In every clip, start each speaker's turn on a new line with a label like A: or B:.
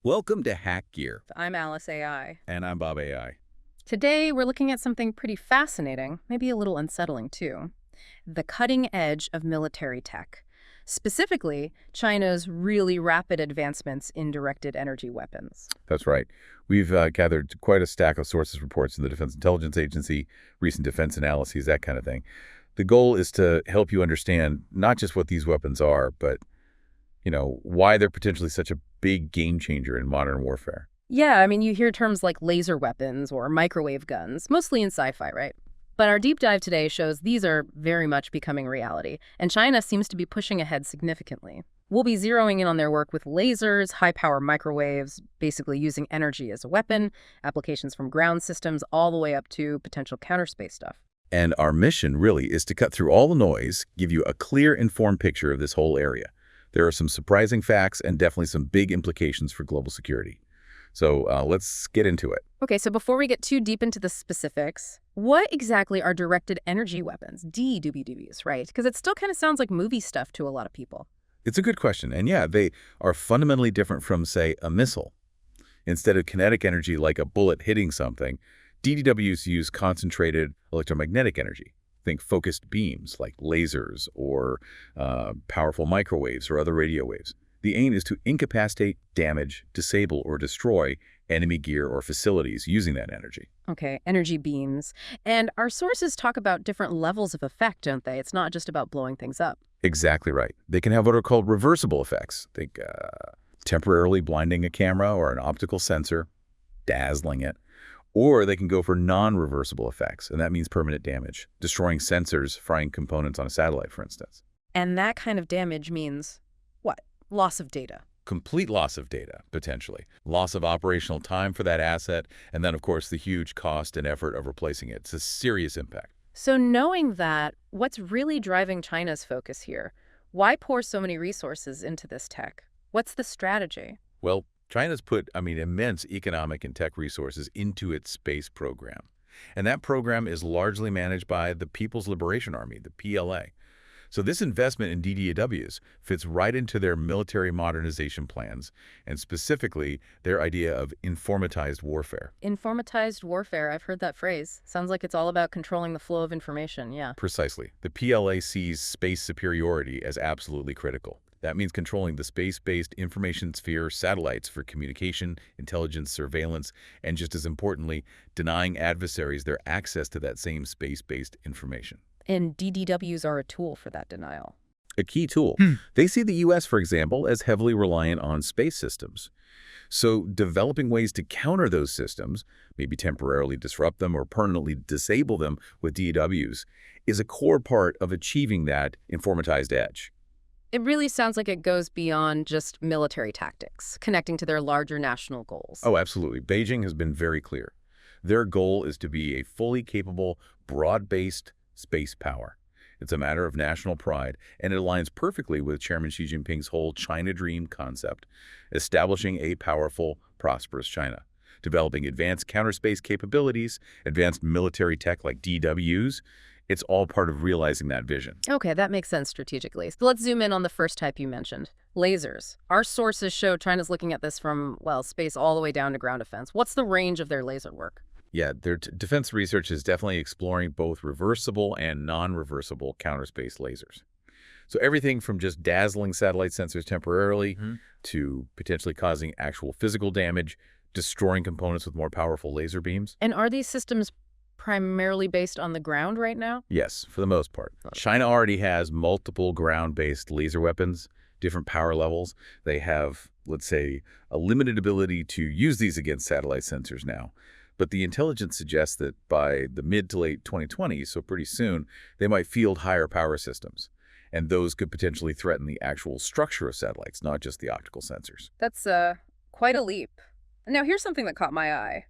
A: Welcome to Hack Gear,
B: I'm Alice AI.
A: and I'm Bob AI.
B: Today, we're looking at something pretty fascinating, maybe a little unsettling too. The cutting edge of military tech. Specifically, China's really rapid advancements in directed energy weapons.
A: That's right. We've gathered quite a stack of sources reports in the Defense Intelligence Agency, recent defense analyses, that kind of thing. The goal is to help you understand not just what these weapons are, but, why they're potentially such a big game changer in modern warfare.
B: Yeah, I mean, you hear terms like laser weapons or microwave guns, mostly in sci-fi, right? But our deep dive today shows these are very much becoming reality, and China seems to be pushing ahead significantly. We'll be zeroing in on their work with lasers, high-power microwaves, basically using energy as a weapon, applications from ground systems all the way up to potential counterspace stuff.
A: And our mission really is to cut through all the noise, give you a clear, informed picture of this whole area. There are some surprising facts and definitely some big implications for global security. So let's get into it.
B: Okay, so before we get too deep into the specifics, what exactly are directed energy weapons, DWDs, right? Because it still kind of sounds like movie stuff to a lot of people.
A: It's a good question. And yeah, they are fundamentally different from, say, a missile. Instead of kinetic energy like a bullet hitting something, DDWs use concentrated electromagnetic energy. Think focused beams like lasers or powerful microwaves or other radio waves. The aim is to incapacitate, damage, disable, or destroy enemy gear or facilities using that energy.
B: Okay, energy beams. And our sources talk about different levels of effect, don't they? It's not just about blowing things up.
A: Exactly right. They can have what are called reversible effects. Think temporarily blinding a camera or an optical sensor, dazzling it. Or they can go for non-reversible effects, and that means permanent damage, destroying sensors, frying components on a satellite, for instance.
B: And that kind of damage means what? Loss of data.
A: Complete loss of data, potentially. Loss of operational time for that asset, and then, of course, the huge cost and effort of replacing it. It's a serious impact.
B: So knowing that, what's really driving China's focus here? Why pour so many resources into this tech? What's the strategy?
A: Well, China's put, immense economic and tech resources into its space program. And that program is largely managed by the People's Liberation Army, the PLA. So this investment in DDAWs fits right into their military modernization plans, and specifically their idea of informatized warfare.
B: Informatized warfare, I've heard that phrase. Sounds like it's all about controlling the flow of information, yeah.
A: Precisely. The PLA sees space superiority as absolutely critical. That means controlling the space-based information sphere satellites for communication, intelligence, surveillance, and just as importantly, denying adversaries their access to that same space-based information.
B: And DDWs are a tool for that denial.
A: A key tool. They see the U.S., for example, as heavily reliant on space systems. So developing ways to counter those systems, maybe temporarily disrupt them or permanently disable them with DWs, is a core part of achieving that informatized edge.
B: It really sounds like it goes beyond just military tactics, connecting to their larger national goals.
A: Oh, absolutely. Beijing has been very clear. Their goal is to be a fully capable, broad-based space power. It's a matter of national pride, and it aligns perfectly with Chairman Xi Jinping's whole China Dream concept, establishing a powerful, prosperous China, developing advanced counterspace capabilities, advanced military tech like DWs. It's all part of realizing that vision.
B: Okay, that makes sense strategically. So let's zoom in on the first type you mentioned, lasers. Our sources show China's looking at this from, well, space all the way down to ground defense. What's the range of their laser work?
A: Yeah, their defense research is definitely exploring both reversible and non-reversible counterspace lasers. So everything from just dazzling satellite sensors temporarily to potentially causing actual physical damage, destroying components with more powerful laser beams.
B: And are these systems primarily based on the ground right now?
A: Yes, for the most part. China already has multiple ground-based laser weapons, different power levels. They have, let's say, a limited ability to use these against satellite sensors now. But the intelligence suggests that by the mid to late 2020s, so pretty soon, they might field higher power systems. And those could potentially threaten the actual structure of satellites, not just the optical sensors.
B: That's quite a leap. Now, here's something that caught my eye.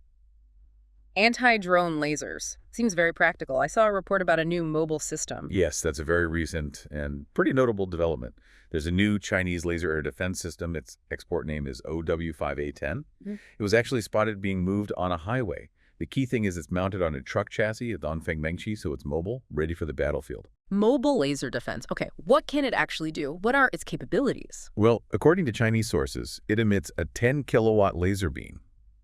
B: Anti-drone lasers. Seems very practical. I saw a report about a new mobile system.
A: Yes, that's a very recent and pretty notable development. There's a new Chinese laser air defense system. Its export name is OW5A10. It was actually spotted being moved on a highway. The key thing is it's mounted on a truck chassis at Dongfeng Mengqi, so it's mobile, ready for the battlefield.
B: Mobile laser defense. Okay, what can it actually do? What are its capabilities?
A: Well, according to Chinese sources, it emits a 10-kilowatt laser beam,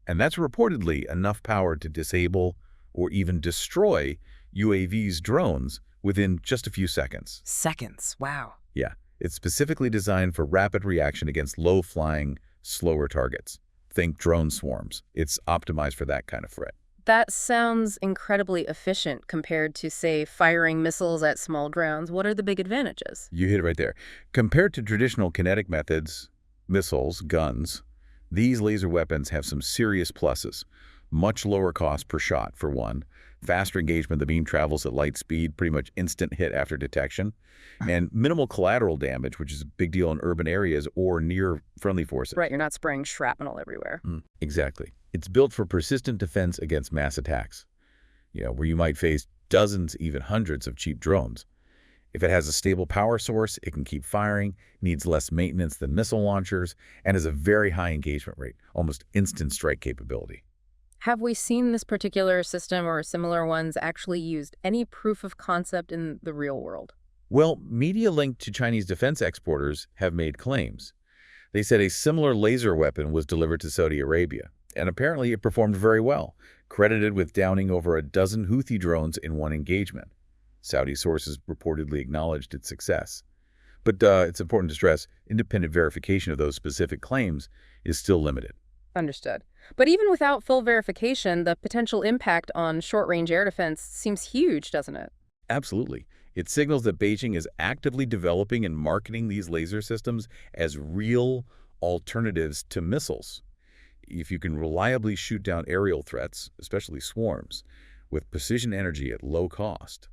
A: and that's reportedly enough power to disable or even destroy UAVs drones within just a few seconds.
B: Seconds. Wow.
A: Yeah, it's specifically designed for rapid reaction against low-flying, slower targets. Think drone swarms. It's optimized for that kind of threat.
B: That sounds incredibly efficient compared to, say, firing missiles at small drones. What are the big advantages?
A: You hit it right there. Compared to traditional kinetic methods, missiles, guns, these laser weapons have some serious pluses. Much lower cost per shot, for one. Faster engagement, the beam travels at light speed, pretty much instant hit after detection. And minimal collateral damage, which is a big deal in urban areas or near friendly forces.
B: Right, you're not spraying shrapnel everywhere.
A: Exactly. It's built for persistent defense against mass attacks, where you might face dozens, even hundreds of cheap drones. If it has a stable power source, it can keep firing, needs less maintenance than missile launchers, and has a very high engagement rate, almost instant strike capability.
B: Have we seen this particular system or similar ones actually used? Any proof of concept in the real world?
A: Well, media linked to Chinese defense exporters have made claims. They said a similar laser weapon was delivered to Saudi Arabia, and apparently it performed very well, credited with downing over a dozen Houthi drones in one engagement. Saudi sources reportedly acknowledged its success. But it's important to stress, independent verification of those specific claims is still limited.
B: Understood. But even without full verification, the potential impact on short-range air defense seems huge, doesn't it?
A: Absolutely. It signals that Beijing is actively developing and marketing these laser systems as real alternatives to missiles. If you can reliably shoot down aerial threats, especially swarms, with precision energy at low cost,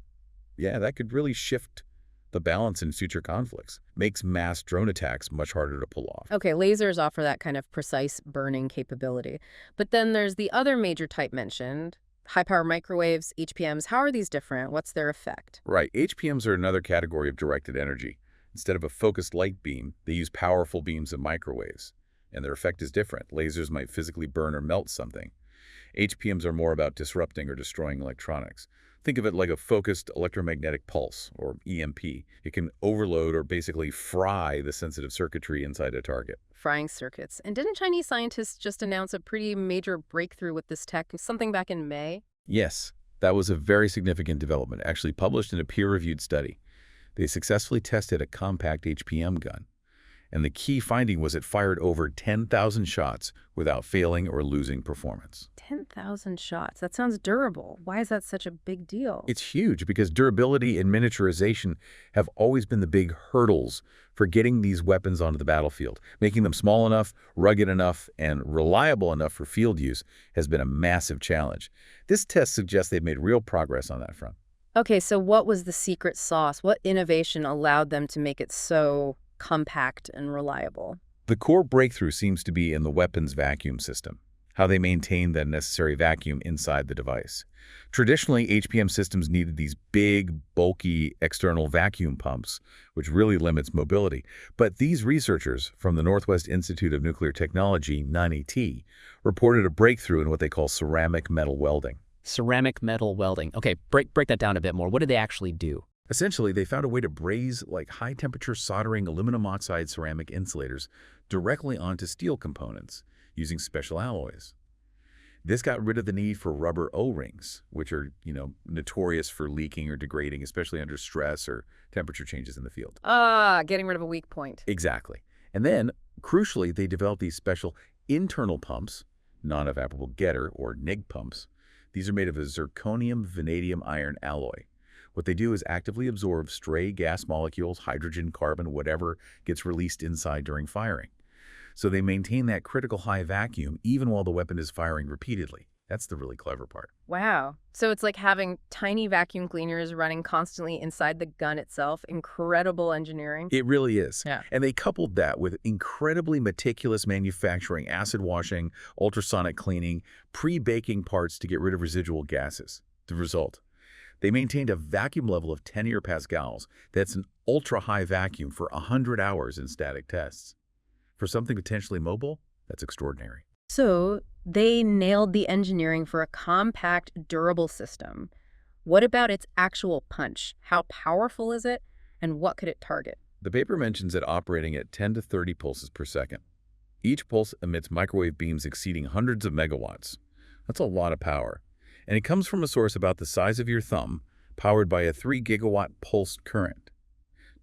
A: that could really shift the balance in future conflicts. Makes mass drone attacks much harder to pull off.
B: Okay, lasers offer that kind of precise burning capability. But then there's the other major type mentioned, high-power microwaves, HPMs. How are these different? What's their effect?
A: Right. HPMs are another category of directed energy. Instead of a focused light beam, they use powerful beams of microwaves. And their effect is different. Lasers might physically burn or melt something. HPMs are more about disrupting or destroying electronics. Think of it like a focused electromagnetic pulse, or EMP. It can overload or basically fry the sensitive circuitry inside a target.
B: Frying circuits. And didn't Chinese scientists just announce a pretty major breakthrough with this tech, something back in May?
A: Yes, that was a very significant development, actually published in a peer-reviewed study. They successfully tested a compact HPM gun. And the key finding was it fired over 10,000 shots without failing or losing performance.
B: 10,000 shots. That sounds durable. Why is that such a big deal?
A: It's huge because durability and miniaturization have always been the big hurdles for getting these weapons onto the battlefield. Making them small enough, rugged enough, and reliable enough for field use has been a massive challenge. This test suggests they've made real progress on that front.
B: Okay, so what was the secret sauce? What innovation allowed them to make it so compact and reliable?
A: The core breakthrough seems to be in the weapon's vacuum system, how they maintain the necessary vacuum inside the device. Traditionally, HPM systems needed these big, bulky external vacuum pumps, which really limits mobility. But these researchers from the Northwest Institute of Nuclear Technology, 9ET, reported a breakthrough in what they call ceramic metal welding.
C: Ceramic metal welding. Okay, break that down a bit more. What did they actually do?
A: Essentially, they found a way to braze high-temperature soldering aluminum oxide ceramic insulators directly onto steel components using special alloys. This got rid of the need for rubber O-rings, which are, notorious for leaking or degrading, especially under stress or temperature changes in the field.
B: Getting rid of a weak point.
A: Exactly. And then, crucially, they developed these special internal pumps, non-evaporable getter or NIG pumps. These are made of a zirconium vanadium iron alloy. What they do is actively absorb stray gas molecules, hydrogen, carbon, whatever gets released inside during firing. So they maintain that critical high vacuum even while the weapon is firing repeatedly. That's the really clever part.
B: Wow. So it's like having tiny vacuum cleaners running constantly inside the gun itself. Incredible engineering.
A: It really is.
B: Yeah.
A: And they coupled that with incredibly meticulous manufacturing, acid washing, ultrasonic cleaning, pre-baking parts to get rid of residual gases. The result: they maintained a vacuum level of 10 pascals. That's an ultra-high vacuum for 100 hours in static tests. For something potentially mobile, that's extraordinary.
B: So they nailed the engineering for a compact, durable system. What about its actual punch? How powerful is it, and what could it target?
A: The paper mentions it operating at 10 to 30 pulses per second. Each pulse emits microwave beams exceeding hundreds of megawatts. That's a lot of power. And it comes from a source about the size of your thumb, powered by a 3 gigawatt pulsed current.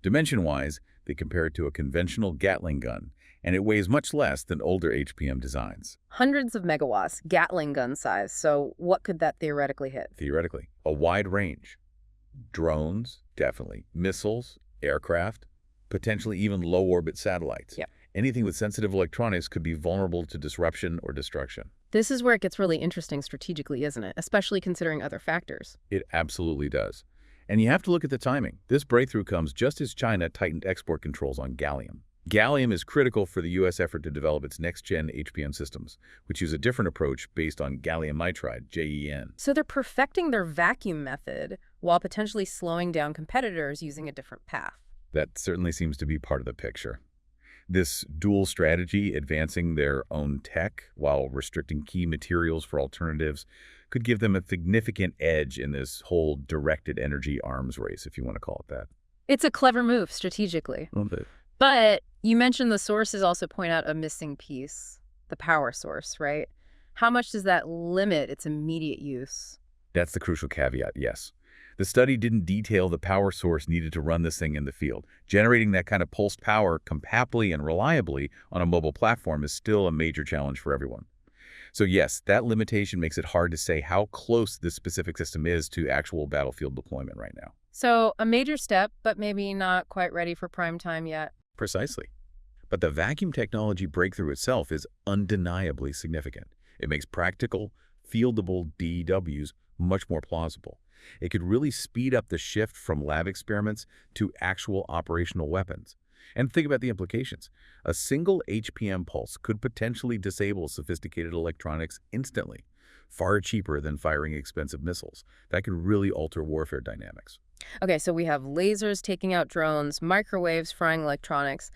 A: Dimension-wise, they compare it to a conventional Gatling gun, and it weighs much less than older HPM designs.
B: Hundreds of megawatts, Gatling gun size. So what could that theoretically hit?
A: Theoretically, a wide range. Drones, definitely. Missiles, aircraft, potentially even low-orbit satellites.
B: Yep.
A: Anything with sensitive electronics could be vulnerable to disruption or destruction.
B: This is where it gets really interesting strategically, isn't it? Especially considering other factors.
A: It absolutely does. And you have to look at the timing. This breakthrough comes just as China tightened export controls on gallium. Gallium is critical for the U.S. effort to develop its next-gen HPM systems, which use a different approach based on gallium nitride, GEN.
B: So they're perfecting their vacuum method while potentially slowing down competitors using a different path.
A: That certainly seems to be part of the picture. This dual strategy, advancing their own tech while restricting key materials for alternatives, could give them a significant edge in this whole directed energy arms race, if you want to call it that.
B: It's a clever move strategically.
A: A little bit.
B: But you mentioned the sources also point out a missing piece, the power source, right? How much does that limit its immediate use?
A: That's the crucial caveat, yes. The study didn't detail the power source needed to run this thing in the field. Generating that kind of pulsed power compactly and reliably on a mobile platform is still a major challenge for everyone. So yes, that limitation makes it hard to say how close this specific system is to actual battlefield deployment right now.
B: So a major step, but maybe not quite ready for prime time yet.
A: Precisely. But the vacuum technology breakthrough itself is undeniably significant. It makes practical, fieldable DEWs much more plausible. It could really speed up the shift from lab experiments to actual operational weapons. And think about the implications. A single HPM pulse could potentially disable sophisticated electronics instantly, far cheaper than firing expensive missiles. That could really alter warfare dynamics.
B: Okay, so we have lasers taking out drones, microwaves frying electronics.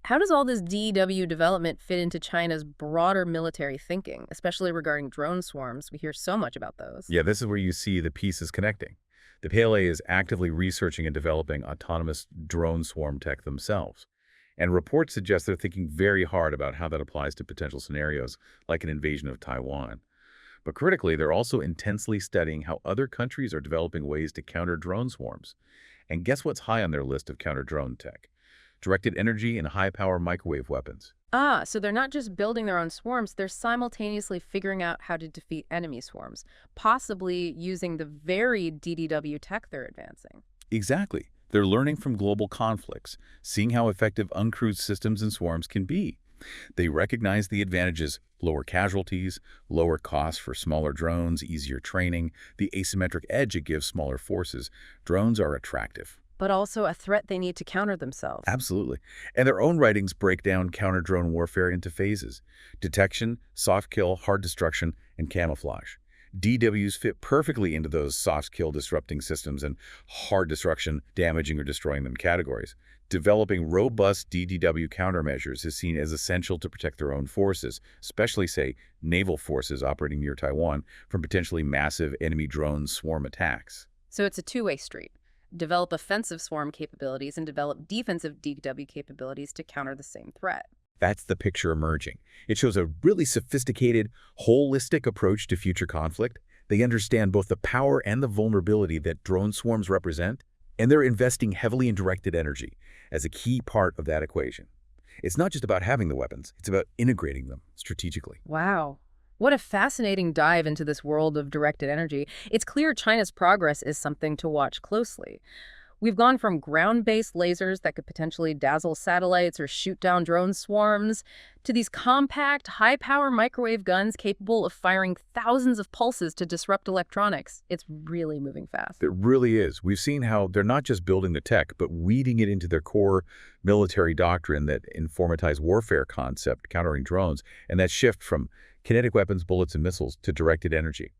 B: How does all this DEW development fit into China's broader military thinking, especially regarding drone swarms? We hear so much about those.
A: Yeah, this is where you see the pieces connecting. The PLA is actively researching and developing autonomous drone swarm tech themselves. And reports suggest they're thinking very hard about how that applies to potential scenarios like an invasion of Taiwan. But critically, they're also intensely studying how other countries are developing ways to counter drone swarms. And guess what's high on their list of counter-drone tech? Directed energy and high-power microwave weapons.
B: Ah, so they're not just building their own swarms, they're simultaneously figuring out how to defeat enemy swarms, possibly using the very DDW tech they're advancing.
A: Exactly. They're learning from global conflicts, seeing how effective uncrewed systems and swarms can be. They recognize the advantages: lower casualties, lower costs for smaller drones, easier training, the asymmetric edge it gives smaller forces. Drones are attractive.
B: But also a threat they need to counter themselves.
A: Absolutely. And their own writings break down counter-drone warfare into phases: detection, soft kill, hard destruction, and camouflage. DWs fit perfectly into those soft kill disrupting systems and hard destruction, damaging or destroying them categories. Developing robust DDW countermeasures is seen as essential to protect their own forces, especially, say, naval forces operating near Taiwan, from potentially massive enemy drone swarm attacks.
B: So it's a two-way street. Develop offensive swarm capabilities and develop defensive DW capabilities to counter the same threat.
A: That's the picture emerging. It shows a really sophisticated, holistic approach to future conflict. They understand both the power and the vulnerability that drone swarms represent, and they're investing heavily in directed energy as a key part of that equation. It's not just about having the weapons, it's about integrating them strategically.
B: Wow. What a fascinating dive into this world of directed energy. It's clear China's progress is something to watch closely. We've gone from ground-based lasers that could potentially dazzle satellites or shoot down drone swarms to these compact, high-power microwave guns capable of firing thousands of pulses to disrupt electronics. It's really moving fast.
A: It really is. We've seen how they're not just building the tech, but weeding it into their core military doctrine, that informatized warfare concept, countering drones, and that shift from kinetic weapons, bullets, and missiles to directed energy.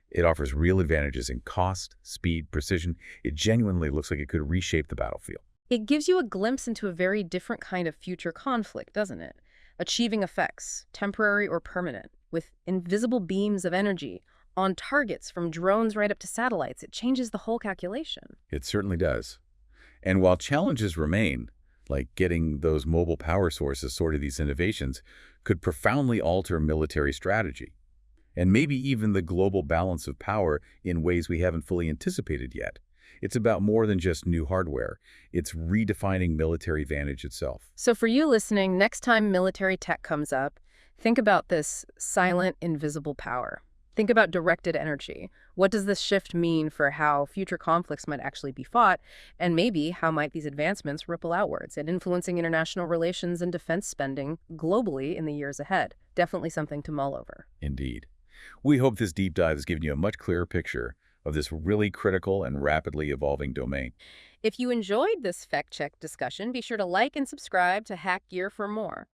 A: It offers real advantages in cost, speed, precision. It genuinely looks like it could reshape the battlefield.
B: It gives you a glimpse into a very different kind of future conflict, doesn't it? Achieving effects, temporary or permanent, with invisible beams of energy, on targets from drones right up to satellites. It changes the whole calculation.
A: It certainly does. And while challenges remain, like getting those mobile power sources sorted, these innovations could profoundly alter military strategy, and maybe even the global balance of power in ways we haven't fully anticipated yet. It's about more than just new hardware. It's redefining military advantage itself.
B: So for you listening, next time military tech comes up, think about this silent, invisible power. Think about directed energy. What does this shift mean for how future conflicts might actually be fought? And maybe how might these advancements ripple outwards and influencing international relations and defense spending globally in the years ahead? Definitely something to mull over.
A: Indeed. We hope this deep dive has given you a much clearer picture of this really critical and rapidly evolving domain.
B: If you enjoyed this fact-check discussion, be sure to like and subscribe to Hack Gear for more.